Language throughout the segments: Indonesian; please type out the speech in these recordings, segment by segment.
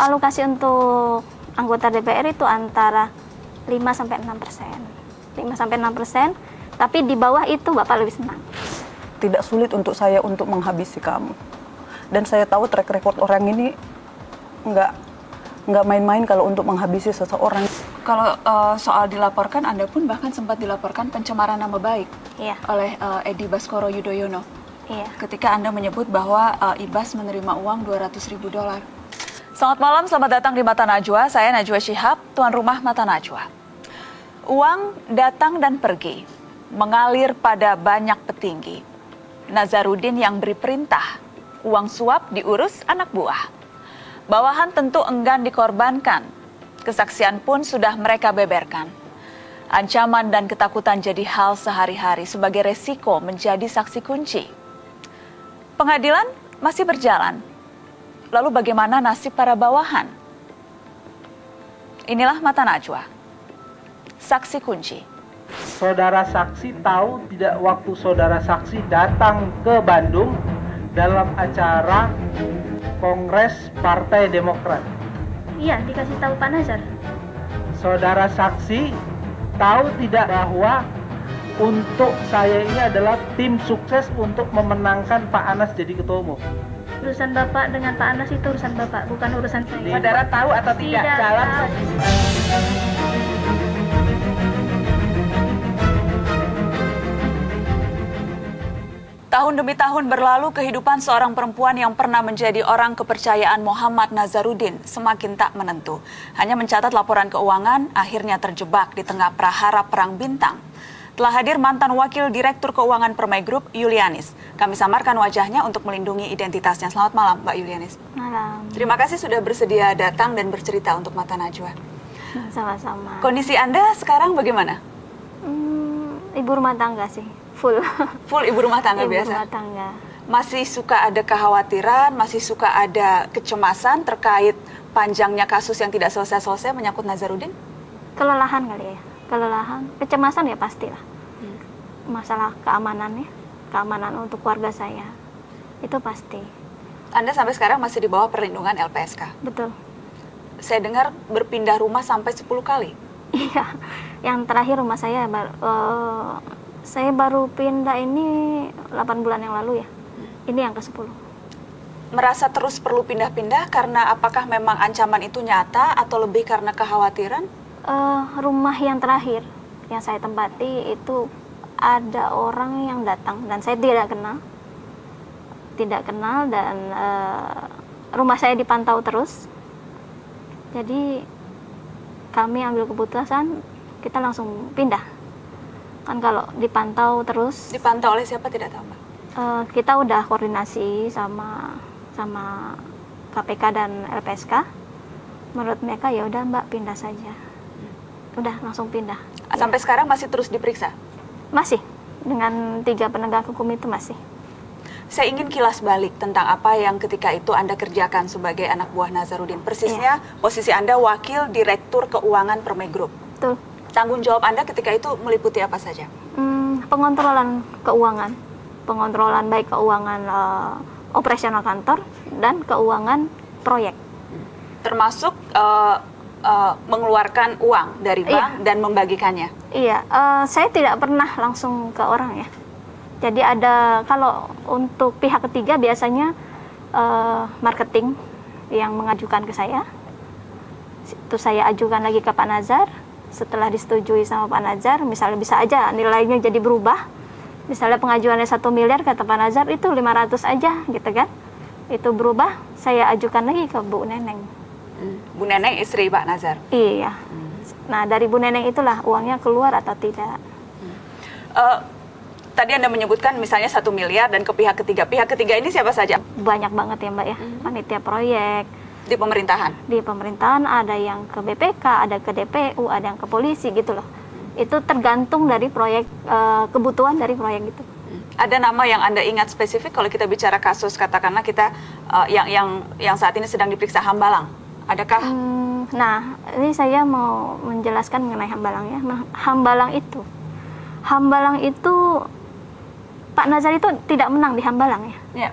alokasi untuk anggota DPR itu antara 5-6%. 5-6%, tapi di bawah itu Bapak lebih senang. Tidak sulit untuk saya untuk menghabisi kamu. Dan saya tahu track record orang ini nggak main-main kalau untuk menghabisi seseorang. Kalau soal dilaporkan, Anda pun bahkan sempat dilaporkan pencemaran nama baik oleh Edi Baskoro Yudhoyono. Ketika Anda menyebut bahwa Ibas menerima uang $200.000. Selamat malam, selamat datang di Mata Najwa. Saya Najwa Shihab, tuan rumah Mata Najwa. Uang datang dan pergi, mengalir pada banyak petinggi. Nazarudin yang beri perintah, uang suap diurus anak buah. Bawahan tentu enggan dikorbankan, kesaksian pun sudah mereka beberkan. Ancaman dan ketakutan jadi hal sehari-hari sebagai resiko menjadi saksi kunci. Pengadilan masih berjalan. Lalu bagaimana nasib para bawahan? Inilah Mata Najwa. Saksi kunci. Saudara saksi tahu tidak waktu saudara saksi datang ke Bandung dalam acara Kongres Partai Demokrat? Iya, dikasih tahu Pak Nazar. Saudara saksi tahu tidak bahwa untuk saya ini adalah tim sukses untuk memenangkan Pak Anas jadi ketua umum? Urusan Bapak dengan Pak Anas itu urusan Bapak, bukan urusan saya. Saudara tahu atau tidak? Dalam Tahun demi tahun berlalu, kehidupan seorang perempuan yang pernah menjadi orang kepercayaan Muhammad Nazarudin semakin tak menentu. Hanya mencatat laporan keuangan, akhirnya terjebak di tengah prahara perang bintang. Telah hadir mantan Wakil Direktur Keuangan Permai Group, Yulianis. Kami samarkan wajahnya untuk melindungi identitasnya. Selamat malam, Mbak Yulianis. Malam. Terima kasih sudah bersedia datang dan bercerita untuk Mata Najwa. Sama-sama. Kondisi Anda sekarang bagaimana? Ibu rumah tangga sih. Full ibu rumah tangga ibu biasa? Rumah tangga. Masih suka ada kekhawatiran, masih suka ada kecemasan terkait panjangnya kasus yang tidak selesai-selesai menyangkut Nazarudin? Kelelahan kali ya, kelelahan, kecemasan ya pastilah. Masalah keamanan ya, keamanan untuk keluarga saya, itu pasti. Anda sampai sekarang masih di bawah perlindungan LPSK? Betul. Saya dengar berpindah rumah sampai 10 kali? Iya, yang terakhir rumah saya baru pindah ini 8 bulan yang lalu ya. Ini yang ke-10. Merasa terus perlu pindah-pindah karena apakah memang ancaman itu nyata atau lebih karena kekhawatiran? Rumah yang terakhir yang saya tempati itu ada orang yang datang dan saya tidak kenal dan rumah saya dipantau terus. Jadi kami ambil keputusan kita langsung pindah. Kan kalau dipantau terus. Dipantau oleh siapa tidak tahu, Mbak? Kita udah koordinasi sama KPK dan LPSK. Menurut mereka ya udah Mbak pindah saja. Udah langsung pindah. Sampai sekarang masih terus diperiksa? Masih. Dengan 3 penegak hukum itu masih. Saya ingin kilas balik tentang apa yang ketika itu Anda kerjakan sebagai anak buah Nazarudin. Persisnya posisi Anda Wakil Direktur Keuangan Permai Group. Betul. Tanggung jawab Anda ketika itu meliputi apa saja? Pengontrolan keuangan. Pengontrolan baik keuangan operasional kantor dan keuangan proyek. Termasuk mengeluarkan uang dari bank dan membagikannya? Iya, saya tidak pernah langsung ke orang ya. Jadi ada, kalau untuk pihak ketiga biasanya marketing yang mengajukan ke saya. Itu saya ajukan lagi ke Pak Nazar. Setelah disetujui sama Pak Nazar, misalnya bisa aja nilainya jadi berubah. Misalnya pengajuannya 1 miliar, kata Pak Nazar itu 500 aja gitu kan. Itu berubah, saya ajukan lagi ke Bu Neneng. Bu Neneng istri Pak Nazar? Iya. Nah dari Bu Neneng itulah uangnya keluar atau tidak. Tadi Anda menyebutkan misalnya 1 miliar dan ke pihak ketiga. Pihak ketiga ini siapa saja? Banyak banget ya Mbak ya, panitia proyek. Di pemerintahan? Di pemerintahan ada yang ke BPK, ada ke DPU, ada yang ke polisi gitu loh. Itu tergantung dari proyek, kebutuhan dari proyek gitu. Ada nama yang Anda ingat spesifik kalau kita bicara kasus katakanlah kita yang saat ini sedang diperiksa Hambalang? Adakah? Nah, ini saya mau menjelaskan mengenai Hambalang ya. Hambalang itu Pak Nazar itu tidak menang di Hambalang ya.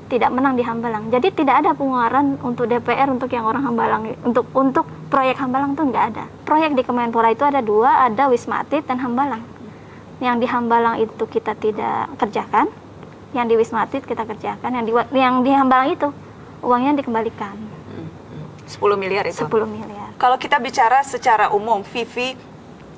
tidak menang di Hambalang. Jadi tidak ada pengeluaran untuk DPR untuk yang orang Hambalang, untuk proyek Hambalang tuh nggak ada. Proyek di Kemenpora itu ada 2, ada Wisma Atlet dan Hambalang. Yang di Hambalang itu kita tidak kerjakan, yang di Wisma Atlet kita kerjakan, yang di Hambalang itu uangnya dikembalikan. 10 miliar itu? 10 miliar. Kalau kita bicara secara umum, Vivi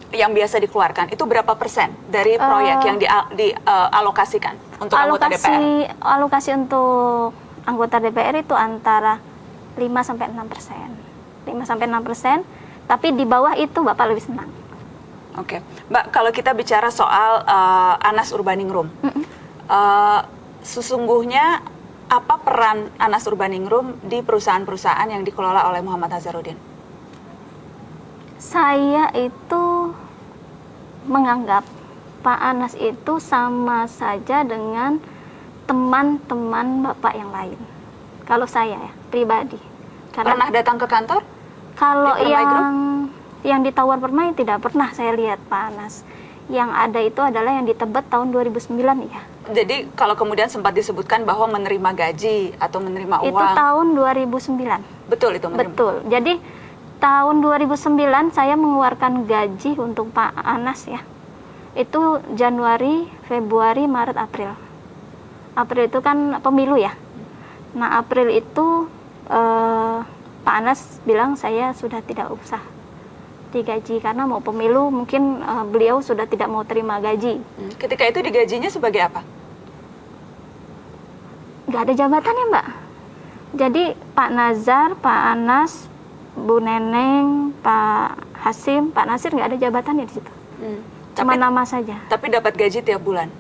yang biasa dikeluarkan, itu berapa persen dari proyek yang dialokasikan untuk anggota DPR? Alokasi untuk anggota DPR itu antara 5-6%. 5-6%, tapi di bawah itu Bapak lebih senang. Oke. Mbak, kalau kita bicara soal Anas Urbaningrum, sesungguhnya apa peran Anas Urbaningrum di perusahaan-perusahaan yang dikelola oleh Muhammad Nazarudin? Saya itu menganggap Pak Anas itu sama saja dengan teman-teman Bapak yang lain. Kalau saya ya, pribadi. Karena pernah datang ke kantor? Kalau yang di Tower Permai tidak pernah saya lihat Pak Anas. Yang ada itu adalah yang di Tebet tahun 2009 ya. Jadi kalau kemudian sempat disebutkan bahwa menerima gaji atau menerima uang. Itu tahun 2009. Betul itu menerima. Betul. Jadi tahun 2009 saya mengeluarkan gaji untuk Pak Anas ya. Itu Januari, Februari, Maret, April. April itu kan pemilu ya. Nah April itu Pak Anas bilang saya sudah tidak usah digaji karena mau pemilu, mungkin beliau sudah tidak mau terima gaji. Ketika itu digajinya sebagai apa? Gak ada jabatannya Mbak. Jadi Pak Nazar, Pak Anas, Bu Neneng, Pak Hasim, Pak Nasir nggak ada jabatannya di situ. Cuma nama saja. Tapi dapat gaji tiap bulan?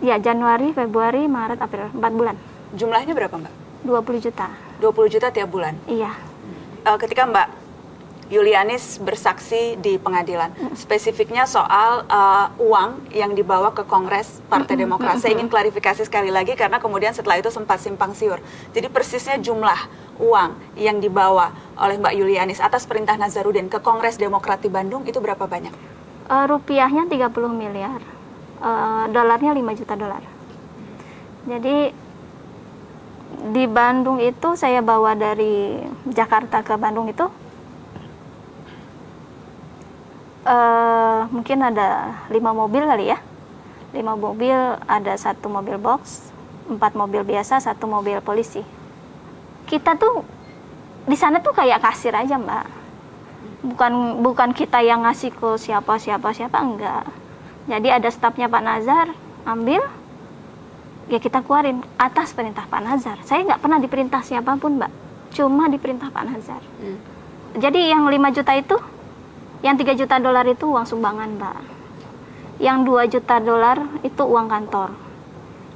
Ya, Januari, Februari, Maret, April, 4 bulan. Jumlahnya berapa Mbak? 20 juta. 20 juta tiap bulan? Iya. Ketika Mbak Yulianis bersaksi di pengadilan, spesifiknya soal uang yang dibawa ke Kongres Partai Demokrat. Saya ingin klarifikasi sekali lagi karena kemudian setelah itu sempat simpang siur. Jadi persisnya jumlah uang yang dibawa oleh Mbak Yulianis atas perintah Nazarudin ke Kongres Demokrat di Bandung itu berapa banyak? Rupiahnya 30 miliar, dolarnya 5 juta dolar. Jadi di Bandung itu saya bawa dari Jakarta ke Bandung itu mungkin ada 5 mobil kali ya. 5 mobil, ada 1 mobil box, 4 mobil biasa, 1 mobil polisi. Kita tuh di sana tuh kayak kasir aja Mbak. Bukan kita yang ngasih ke siapa enggak. Jadi ada stafnya Pak Nazar, ambil, ya kita keluarin atas perintah Pak Nazar. Saya nggak pernah diperintah siapapun Mbak, cuma diperintah Pak Nazar. Jadi yang 5 juta itu, yang 3 juta dolar itu uang sumbangan Mbak. Yang 2 juta dolar itu uang kantor.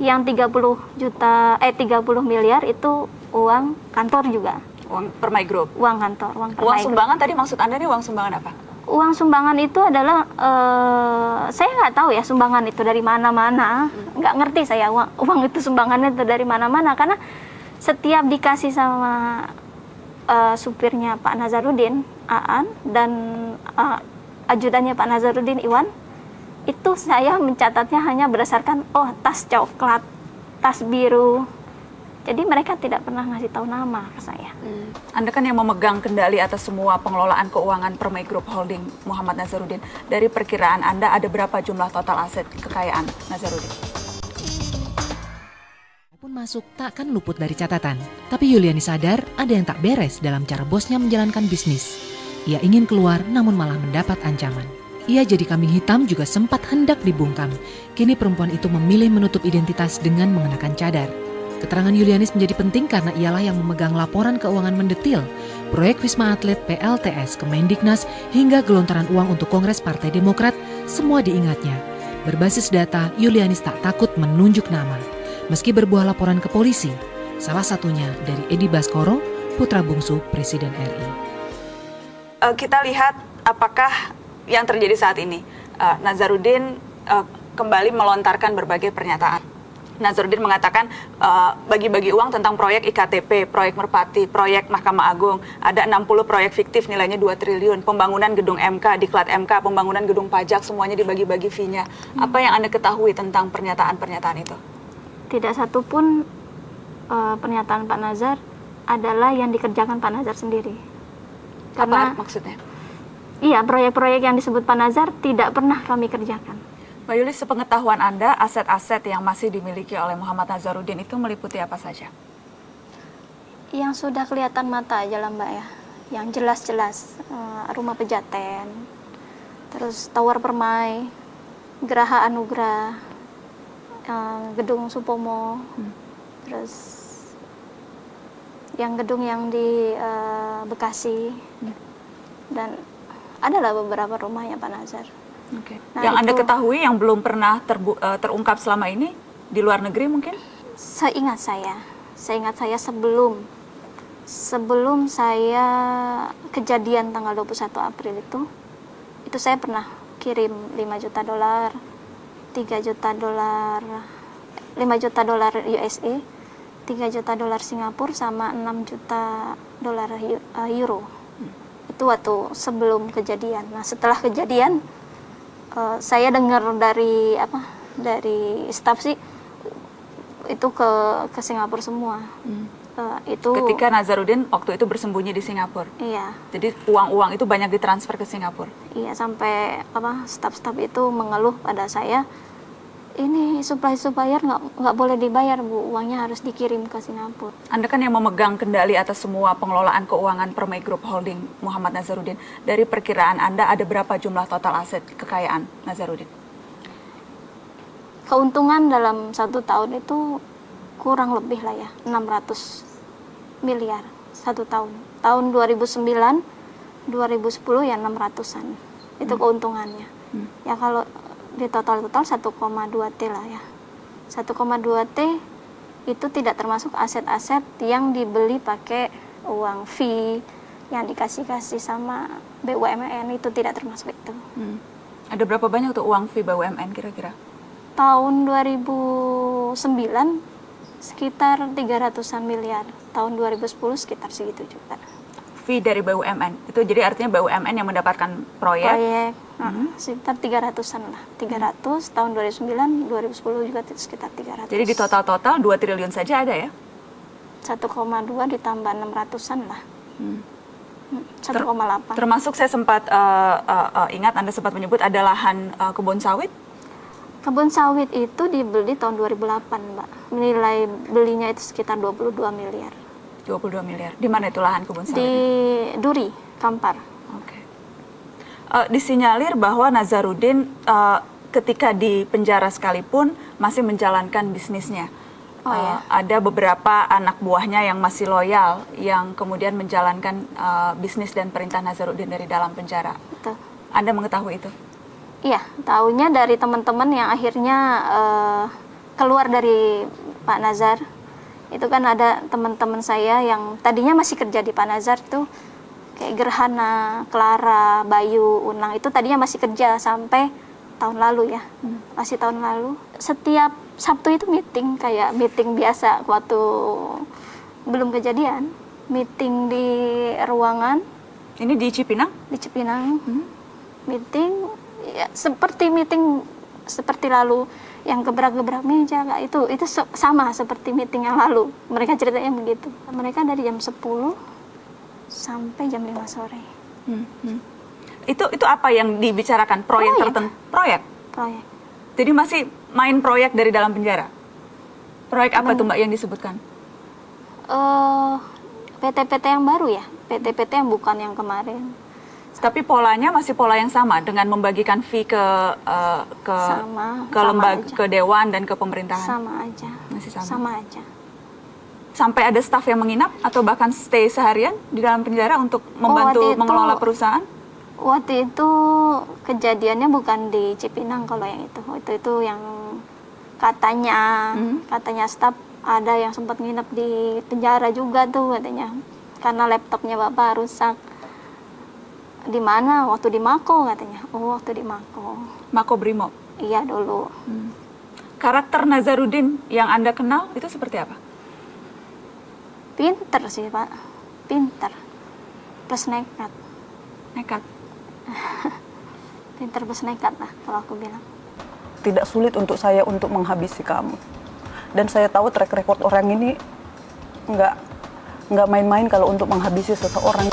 Yang 30 miliar itu uang kantor juga. Uang Permai Group? Uang kantor, uang Permai Uang sumbangan Group. Tadi maksud Anda ini uang sumbangan apa? Uang sumbangan itu adalah, saya nggak tahu ya sumbangan itu dari mana-mana. Nggak ngerti saya uang itu sumbangannya itu dari mana-mana. Karena setiap dikasih sama supirnya Pak Nazarudin, Aan, dan ajudannya Pak Nazarudin, Iwan, itu saya mencatatnya hanya berdasarkan, oh tas coklat, tas biru. Jadi mereka tidak pernah ngasih tahu nama ke saya. Anda kan yang memegang kendali atas semua pengelolaan keuangan Permai Group Holding Muhammad Nazarudin. Dari perkiraan Anda ada berapa jumlah total aset kekayaan Nazarudin? Pun masuk takkan luput dari catatan. Tapi Yulianis sadar ada yang tak beres dalam cara bosnya menjalankan bisnis. Ia ingin keluar namun malah mendapat ancaman. Ia jadi kambing hitam juga sempat hendak dibungkam. Kini perempuan itu memilih menutup identitas dengan mengenakan cadar. Keterangan Yulianis menjadi penting karena ialah yang memegang laporan keuangan mendetil, proyek Wisma Atlet, PLTS, Kemendiknas, hingga gelontaran uang untuk Kongres Partai Demokrat, semua diingatnya. Berbasis data, Yulianis tak takut menunjuk nama. Meski berbuah laporan ke polisi, salah satunya dari Edi Baskoro, putra bungsu Presiden RI. Kita lihat apakah yang terjadi saat ini. Nazarudin kembali melontarkan berbagai pernyataan. Nazarudin mengatakan bagi-bagi uang tentang proyek IKTP, proyek Merpati, proyek Mahkamah Agung, ada 60 proyek fiktif nilainya 2 triliun, pembangunan gedung MK, diklat MK, pembangunan gedung pajak, semuanya dibagi-bagi fee-nya. Apa yang Anda ketahui tentang pernyataan-pernyataan itu? Tidak satu pun pernyataan Pak Nazar adalah yang dikerjakan Pak Nazar sendiri. Apa maksudnya? Iya, proyek-proyek yang disebut Pak Nazar tidak pernah kami kerjakan. Mbak Yuli, sepengetahuan Anda, aset-aset yang masih dimiliki oleh Muhammad Nazarudin itu meliputi apa saja? Yang sudah kelihatan mata aja lah Mbak ya, yang jelas-jelas, rumah Pejaten, terus Tower Permai, Geraha Anugrah, gedung Supomo, terus yang gedung yang di Bekasi, dan adalah beberapa rumahnya Pak Nazar. Okay. Nah, yang Anda ketahui yang belum pernah terungkap selama ini di luar negeri mungkin? Seingat saya sebelum saya kejadian tanggal 21 April itu saya pernah kirim 5 juta dolar, 3 juta dolar, 5 juta dolar USA, 3 juta dolar Singapura, sama 6 juta dolar euro. Itu waktu sebelum kejadian. Nah, setelah kejadian saya dengar dari staf sih itu ke Singapura semua. Itu ketika Nazarudin waktu itu bersembunyi di Singapura. Iya. Jadi uang-uang itu banyak ditransfer ke Singapura. Iya, sampai staf-staf itu mengeluh pada saya, ini supplier nggak boleh dibayar Bu, uangnya harus dikirim ke Singapura. Anda kan yang memegang kendali atas semua pengelolaan keuangan Permai Group Holding Muhammad Nazarudin. Dari perkiraan Anda ada berapa jumlah total aset kekayaan Nazarudin? Keuntungan dalam 1 tahun itu kurang lebih lah ya, 600 miliar 1 tahun. Tahun 2009, 2010 ya 600-an. Itu keuntungannya. Ya kalau di total 1,2 T lah ya. 1,2 T itu tidak termasuk aset-aset yang dibeli pakai uang fee yang dikasih sama BUMN, itu tidak termasuk itu. Ada berapa banyak tuh uang fee BUMN kira-kira? Tahun 2009 sekitar 300-an miliar. Tahun 2010 sekitar segitu juga. Fee dari BUMN. Itu jadi artinya BUMN yang mendapatkan proyek. Sekitar 300-an lah. 300 tahun 2009, 2010 juga sekitar 300. Jadi di total 2 triliun saja ada ya? 1,2 ditambah 600-an lah. 1,8. Termasuk saya sempat ingat Anda sempat menyebut ada lahan kebun sawit. Kebun sawit itu dibeli tahun 2008, Mbak. Nilai belinya itu sekitar 22 miliar. 22 miliar. Di mana itu lahan kebun sawit? Di Duri, Kampar. Oke. Disinyalir bahwa Nazarudin ketika di penjara sekalipun masih menjalankan bisnisnya. Ada beberapa anak buahnya yang masih loyal, yang kemudian menjalankan bisnis dan perintah Nazarudin dari dalam penjara. Betul. Anda mengetahui itu? Iya, tahunya dari teman-teman yang akhirnya keluar dari Pak Nazar. Itu kan ada teman-teman saya yang tadinya masih kerja di Pak Nazar tuh, kayak Gerhana, Clara, Bayu, Unang, itu tadinya masih kerja sampai tahun lalu ya. Masih tahun lalu. Setiap Sabtu itu meeting, kayak meeting biasa waktu belum kejadian. Meeting di ruangan. Ini di Cipinang? Di Cipinang. Meeting ya, seperti meeting seperti lalu yang gebrak-gebrak meja, itu sama seperti meeting yang lalu. Mereka ceritanya begitu. Mereka dari jam 10 sampai jam 5 sore. Itu apa yang dibicarakan? Proyek tertentu? Proyek. Jadi masih main proyek dari dalam penjara. Proyek apa tuh Mbak yang disebutkan? PT-PT yang baru ya, PT-PT yang bukan yang kemarin. Tapi polanya masih pola yang sama dengan membagikan fee ke lembaga, ke dewan dan ke pemerintahan. Sama aja. Masih sama. Sama aja. Sampai ada staf yang menginap atau bahkan stay seharian di dalam penjara untuk membantu mengelola perusahaan? Waktu itu kejadiannya bukan di Cipinang kalau yang itu. Itu yang katanya staf ada yang sempat nginep di penjara juga tuh katanya. Karena laptopnya Bapak rusak. Di mana? Waktu di Mako katanya. Waktu di Mako. Mako Brimob? Iya dulu. Karakter Nazarudin yang Anda kenal itu seperti apa? Pinter sih Pak. Pinter. Plus nekat. Nekat? Pinter plus nekat lah kalau aku bilang. Tidak sulit untuk saya untuk menghabisi kamu. Dan saya tahu track record orang ini nggak main-main kalau untuk menghabisi seseorang.